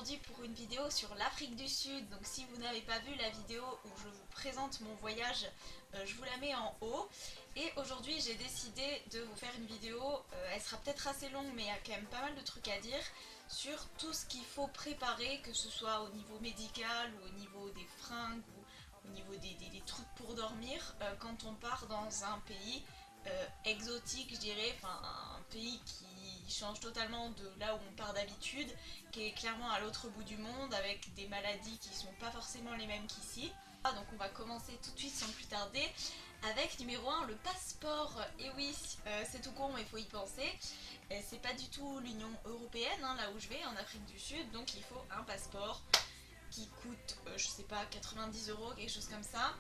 aujourd'hui pour une vidéo sur l'Afrique du Sud. Donc si vous n'avez pas vu la vidéo où je vous présente mon voyage, je vous la mets en haut. Et aujourd'hui j'ai décidé de vous faire une vidéo, elle sera peut-être assez longue mais il y a quand même pas mal de trucs à dire sur tout ce qu'il faut préparer, que ce soit au niveau médical ou au niveau des fringues ou au niveau des trucs pour dormir quand on part dans un pays exotique, je dirais, enfin un pays qui change totalement de là où on part d'habitude, qui est clairement à l'autre bout du monde avec des maladies qui sont pas forcément les mêmes qu'ici. Donc on va commencer tout de suite sans plus tarder avec numéro 1, le passeport. Et oui, c'est tout con mais il faut y penser. C'est pas du tout l'Union Européenne, hein, là où je vais, en Afrique du Sud, donc il faut un passeport qui coûte, je sais pas, 90 euros, quelque chose comme ça,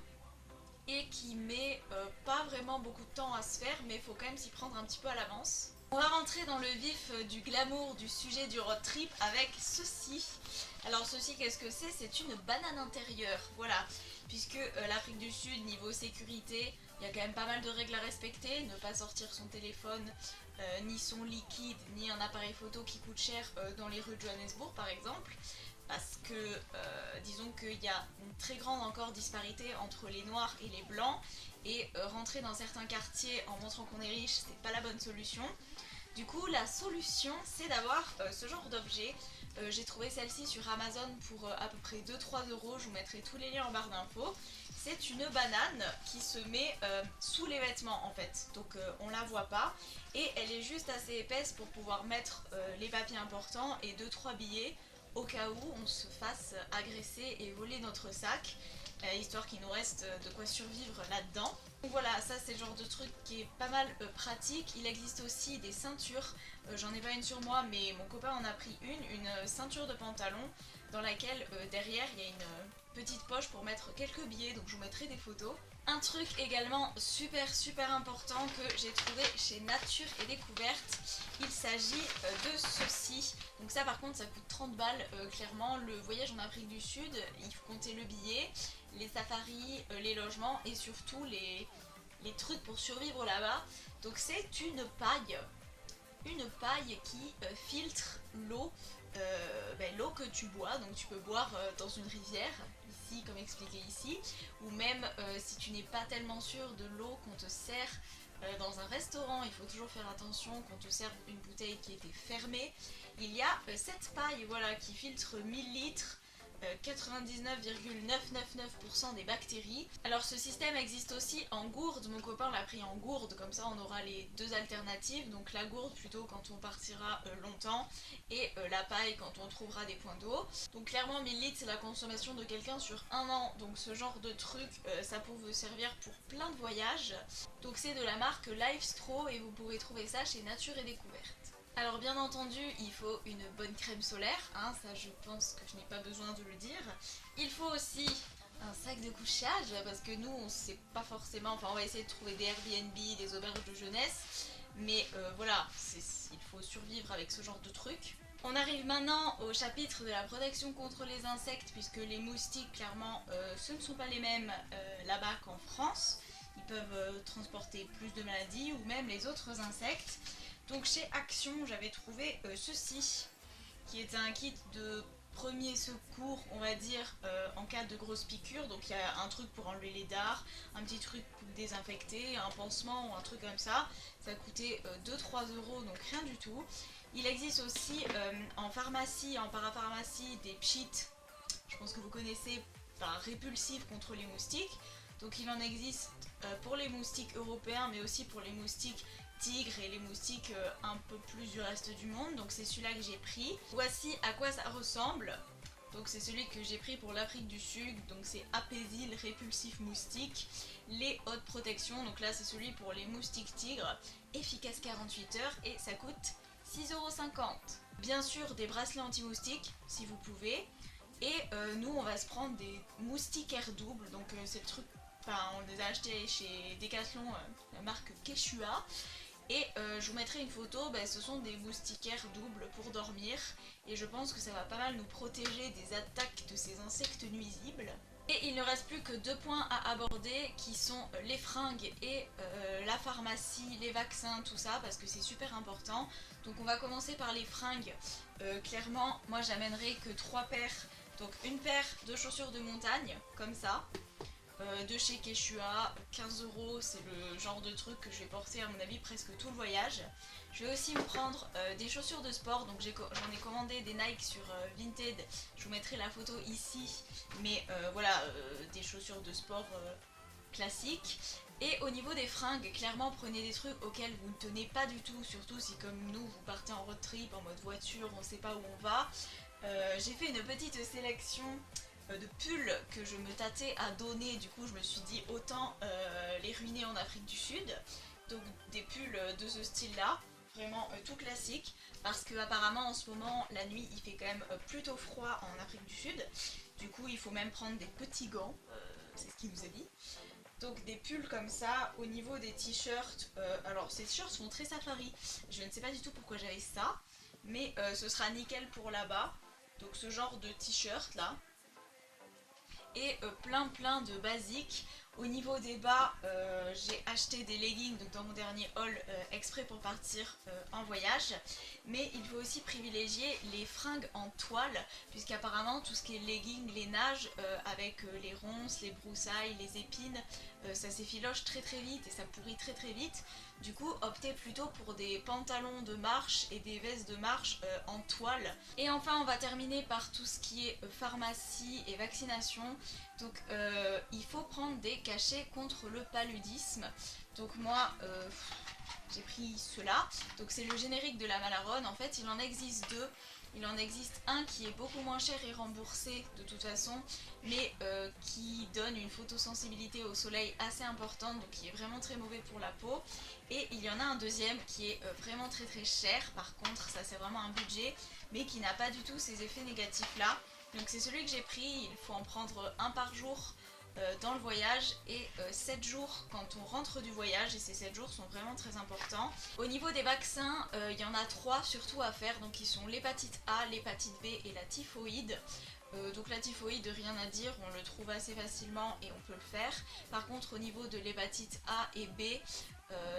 et qui met pas vraiment beaucoup de temps à se faire, mais il faut quand même s'y prendre un petit peu à l'avance. On va rentrer dans le vif du glamour du sujet du road trip avec ceci. Alors ceci, qu'est-ce que c'est? C'est une banane intérieure, voilà. Puisque l'Afrique du Sud, niveau sécurité, il y a quand même pas mal de règles à respecter. Ne pas sortir son téléphone, ni son liquide, ni un appareil photo qui coûte cher dans les rues de Johannesburg par exemple. Parce que disons qu'il y a une très grande encore disparité entre les noirs et les blancs. Et rentrer dans certains quartiers en montrant qu'on est riche, c'est pas la bonne solution. Du coup, la solution, c'est d'avoir ce genre d'objet. J'ai trouvé celle-ci sur Amazon pour à peu près 2-3 euros. Je vous mettrai tous les liens en barre d'infos. C'est une banane qui se met sous les vêtements en fait. Donc on la voit pas. Et elle est juste assez épaisse pour pouvoir mettre les papiers importants et 2-3 billets au cas où on se fasse agresser et voler notre sac. Histoire qu'il nous reste de quoi survivre là-dedans. Donc voilà, ça c'est le genre de truc qui est pas mal pratique. Il existe aussi des ceintures, j'en ai pas une sur moi mais mon copain en a pris une ceinture de pantalon dans laquelle derrière il y a une petite poche pour mettre quelques billets, donc je vous mettrai des photos. Un truc également super important que j'ai trouvé chez Nature et Découverte, il s'agit de ceci. Donc ça par contre ça coûte 30 balles, clairement le voyage en Afrique du Sud, il faut compter le billet, les safaris, les logements et surtout les trucs pour survivre là-bas. Donc c'est une paille qui filtre l'eau, l'eau que tu bois, donc tu peux boire dans une rivière, ici comme expliqué ici, ou même si tu n'es pas tellement sûr de l'eau qu'on te sert dans un restaurant, il faut toujours faire attention qu'on te serve une bouteille qui était fermée. Il y a cette paille voilà, qui filtre 1000 litres, 99,999% des bactéries. Alors ce système existe aussi en gourde, mon copain l'a pris en gourde, comme ça on aura les deux alternatives, donc la gourde plutôt quand on partira longtemps et la paille quand on trouvera des points d'eau. Donc clairement 1000 litres c'est la consommation de quelqu'un sur un an, donc ce genre de truc ça peut vous servir pour plein de voyages. Donc c'est de la marque Lifestro et vous pouvez trouver ça chez Nature et Découverte. Alors bien entendu, il faut une bonne crème solaire, hein, ça je pense que je n'ai pas besoin de le dire. Il faut aussi un sac de couchage, parce que nous on sait pas forcément, enfin on va essayer de trouver des Airbnb, des auberges de jeunesse, mais voilà, il faut survivre avec ce genre de truc. On arrive maintenant au chapitre de la protection contre les insectes, puisque les moustiques, clairement, ce ne sont pas les mêmes là-bas qu'en France. Ils peuvent transporter plus de maladies, ou même les autres insectes. Donc chez Action, j'avais trouvé ceci, qui est un kit de premier secours, on va dire, en cas de grosses piqûres. Donc il y a un truc pour enlever les dards, un petit truc pour désinfecter, un pansement ou un truc comme ça. Ça coûtait 2-3 euros, donc rien du tout. Il existe aussi en pharmacie, en parapharmacie, des pchits, je pense que vous connaissez, répulsifs contre les moustiques. Donc il en existe pour les moustiques européens, mais aussi pour les moustiques tigres et les moustiques un peu plus du reste du monde. Donc c'est celui-là que j'ai pris. Voici à quoi ça ressemble. Donc c'est celui que j'ai pris pour l'Afrique du Sud. Donc c'est Apaisil répulsif moustique, les hautes protections. Donc là c'est celui pour les moustiques tigres, efficace 48 heures et ça coûte 6,50 €. Bien sûr des bracelets anti-moustiques si vous pouvez. Et nous on va se prendre des moustiquaires doubles. Donc c'est le truc, on les a achetés chez Decathlon, la marque Quechua. Et je vous mettrai une photo, ce sont des moustiquaires doubles pour dormir et je pense que ça va pas mal nous protéger des attaques de ces insectes nuisibles. Et il ne reste plus que deux points à aborder qui sont les fringues et la pharmacie, les vaccins, tout ça, parce que c'est super important. Donc on va commencer par les fringues. Clairement, moi j'amènerai que 3 paires. Donc une paire de chaussures de montagne, comme ça, de chez Quechua, 15 euros, c'est le genre de truc que je vais porter à mon avis presque tout le voyage. Je vais aussi me prendre des chaussures de sport, donc j'en ai commandé des Nike sur Vinted, je vous mettrai la photo ici, mais voilà, des chaussures de sport classiques. Et au niveau des fringues, clairement prenez des trucs auxquels vous ne tenez pas du tout, surtout si comme nous vous partez en road trip, en mode voiture, on sait pas où on va. J'ai fait une petite sélection de pulls que je me tâtais à donner, du coup je me suis dit autant les ruiner en Afrique du Sud. Donc des pulls de ce style là, vraiment tout classique, parce que apparemment en ce moment la nuit il fait quand même plutôt froid en Afrique du Sud, du coup il faut même prendre des petits gants, c'est ce qu'il nous a dit. Donc des pulls comme ça. Au niveau des t-shirts, alors ces t-shirts sont très safari, je ne sais pas du tout pourquoi j'avais ça, mais ce sera nickel pour là-bas. Donc ce genre de t-shirt là, et plein de basiques. Au niveau des bas, j'ai acheté des leggings donc dans mon dernier haul exprès pour partir en voyage. Mais il faut aussi privilégier les fringues en toile, puisqu'apparemment tout ce qui est leggings, les nages, avec les ronces, les broussailles, les épines, ça s'effiloche très vite et ça pourrit très vite. Du coup, optez plutôt pour des pantalons de marche et des vestes de marche en toile. Et enfin, on va terminer par tout ce qui est pharmacie et vaccination. Donc, il faut prendre des cachets contre le paludisme. Donc moi, j'ai pris cela. Donc c'est le générique de la Malaronne. En fait, il en existe deux. Il en existe un qui est beaucoup moins cher et remboursé de toute façon, mais qui donne une photosensibilité au soleil assez importante, donc qui est vraiment très mauvais pour la peau. Et il y en a un deuxième qui est vraiment très cher, par contre ça c'est vraiment un budget, mais qui n'a pas du tout ces effets négatifs là. Donc c'est celui que j'ai pris, il faut en prendre un par jour dans le voyage et 7 jours quand on rentre du voyage, et ces 7 jours sont vraiment très importants. Au niveau des vaccins, il y en a 3 surtout à faire, donc ils sont l'hépatite A, l'hépatite B et la typhoïde. Donc la typhoïde, rien à dire, on le trouve assez facilement et on peut le faire. Par contre au niveau de l'hépatite A et B,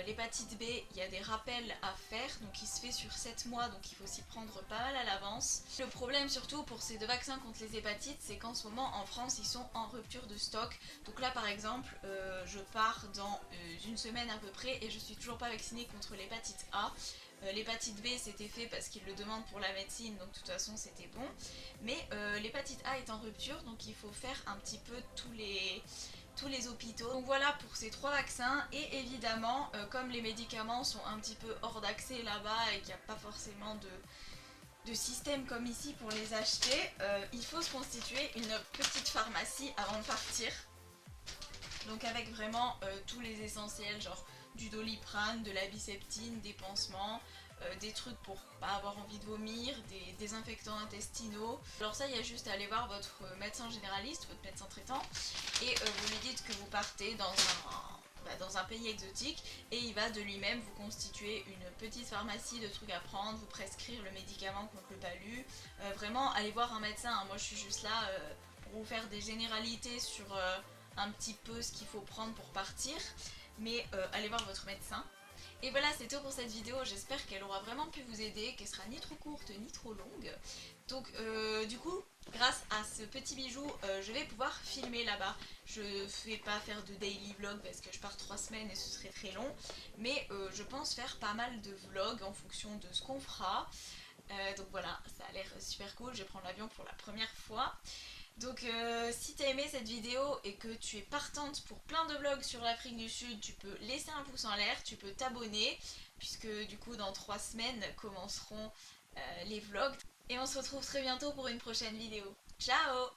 l'hépatite B, il y a des rappels à faire, donc il se fait sur 7 mois, donc il faut s'y prendre pas mal à l'avance. Le problème surtout pour ces deux vaccins contre les hépatites, c'est qu'en ce moment en France ils sont en rupture de stock. Donc là par exemple, je pars dans une semaine à peu près et je suis toujours pas vaccinée contre l'hépatite A. L'hépatite B c'était fait parce qu'ils le demandent pour la médecine, donc de toute façon c'était bon. Mais l'hépatite A est en rupture, donc il faut faire un petit peu tous les hôpitaux. Donc voilà pour ces 3 vaccins. Et évidemment, comme les médicaments sont un petit peu hors d'accès là-bas et qu'il n'y a pas forcément de système comme ici pour les acheter, il faut se constituer une petite pharmacie avant de partir. Donc avec vraiment tous les essentiels, genre du Doliprane, de la Biceptine, des pansements, des trucs pour pas avoir envie de vomir, des désinfectants intestinaux. Alors ça, il y a juste à aller voir votre médecin généraliste, votre médecin traitant, et vous lui dites que vous partez dans un pays exotique, et il va de lui-même vous constituer une petite pharmacie de trucs à prendre, vous prescrire le médicament contre le palu. Vraiment, allez voir un médecin, hein. Moi je suis juste là pour vous faire des généralités sur un petit peu ce qu'il faut prendre pour partir, mais allez voir votre médecin. Et voilà, c'est tout pour cette vidéo, j'espère qu'elle aura vraiment pu vous aider, qu'elle sera ni trop courte ni trop longue. Donc du coup, grâce à ce petit bijou, je vais pouvoir filmer là-bas. Je ne vais pas faire de daily vlog parce que je pars 3 semaines et ce serait très long, mais je pense faire pas mal de vlogs en fonction de ce qu'on fera. Donc voilà, ça a l'air super cool, je vais prendre l'avion pour la première fois. Donc si t'as aimé cette vidéo et que tu es partante pour plein de vlogs sur l'Afrique du Sud, tu peux laisser un pouce en l'air, tu peux t'abonner, puisque du coup dans 3 semaines commenceront les vlogs. Et on se retrouve très bientôt pour une prochaine vidéo. Ciao!